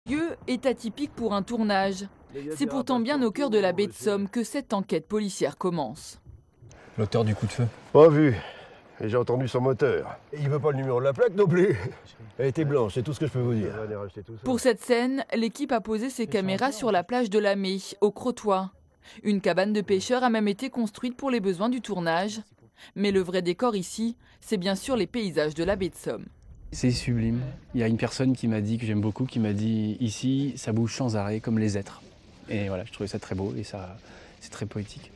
Lieu est atypique pour un tournage. C'est pourtant bien au cœur de la baie de Somme que cette enquête policière commence. L'auteur du coup de feu? Pas vu. Et j'ai entendu son moteur. Et il veut pas le numéro de la plaque non plus. Elle était blanche, c'est tout ce que je peux vous dire. Pour cette scène, l'équipe a posé ses caméras sur la plage de la Mai, au Crotoy. Une cabane de pêcheurs a même été construite pour les besoins du tournage. Mais le vrai décor ici, c'est bien sûr les paysages de la baie de Somme. C'est sublime. Il y a une personne qui m'a dit, que j'aime beaucoup, qui m'a dit « Ici, ça bouge sans arrêt, comme les êtres ». Et voilà, je trouvais ça très beau et ça, c'est très poétique.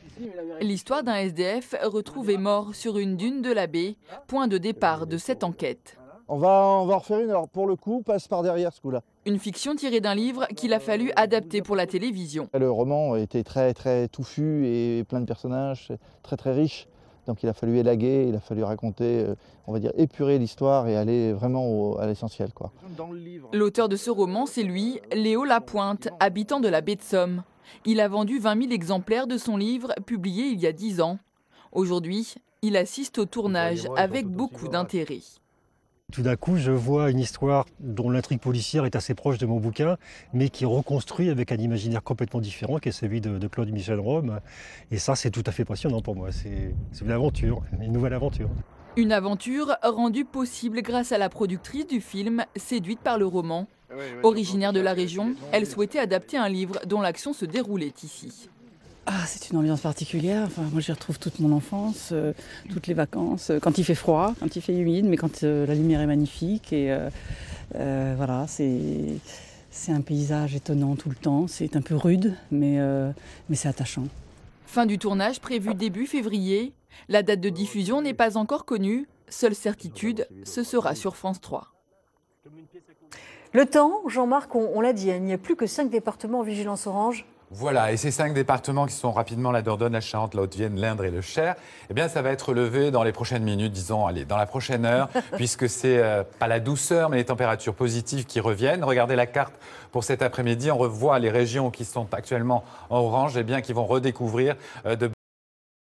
L'histoire d'un SDF retrouvé mort sur une dune de la baie, point de départ de cette enquête. On va en refaire une, alors pour le coup, passe par derrière ce coup-là. Une fiction tirée d'un livre qu'il a fallu adapter pour la télévision. Le roman était très touffu et plein de personnages, très riche. Donc il a fallu élaguer, il a fallu raconter, on va dire épurer l'histoire et aller vraiment à l'essentiel, quoi. L'auteur de ce roman, c'est lui, Léo Lapointe, habitant de la baie de Somme. Il a vendu 20 000 exemplaires de son livre, publié il y a 10 ans. Aujourd'hui, il assiste au tournage avec beaucoup d'intérêt. Tout d'un coup, je vois une histoire dont l'intrigue policière est assez proche de mon bouquin, mais qui est reconstruit avec un imaginaire complètement différent, qui est celui de Claude Michel Rome. Et ça, c'est tout à fait passionnant pour moi. C'est une aventure, une nouvelle aventure. Une aventure rendue possible grâce à la productrice du film, séduite par le roman. Originaire de la région, elle souhaitait adapter un livre dont l'action se déroulait ici. Ah, c'est une ambiance particulière. Enfin, moi, j'y retrouve toute mon enfance, toutes les vacances, quand il fait froid, quand il fait humide, mais quand la lumière est magnifique. Et voilà, c'est un paysage étonnant tout le temps. C'est un peu rude, mais c'est attachant. Fin du tournage prévu début février. La date de diffusion n'est pas encore connue. Seule certitude, ce sera sur France 3. Le temps, Jean-Marc, on l'a dit, il n'y a plus que 5 départements en vigilance orange. Voilà, et ces 5 départements qui sont rapidement la Dordogne, la Charente, la Haute-Vienne, l'Indre et le Cher, eh bien ça va être levé dans les prochaines minutes, disons, allez, dans la prochaine heure, puisque c'est pas la douceur, mais les températures positives qui reviennent. Regardez la carte pour cet après-midi, on revoit les régions qui sont actuellement en orange, eh bien qui vont redécouvrir de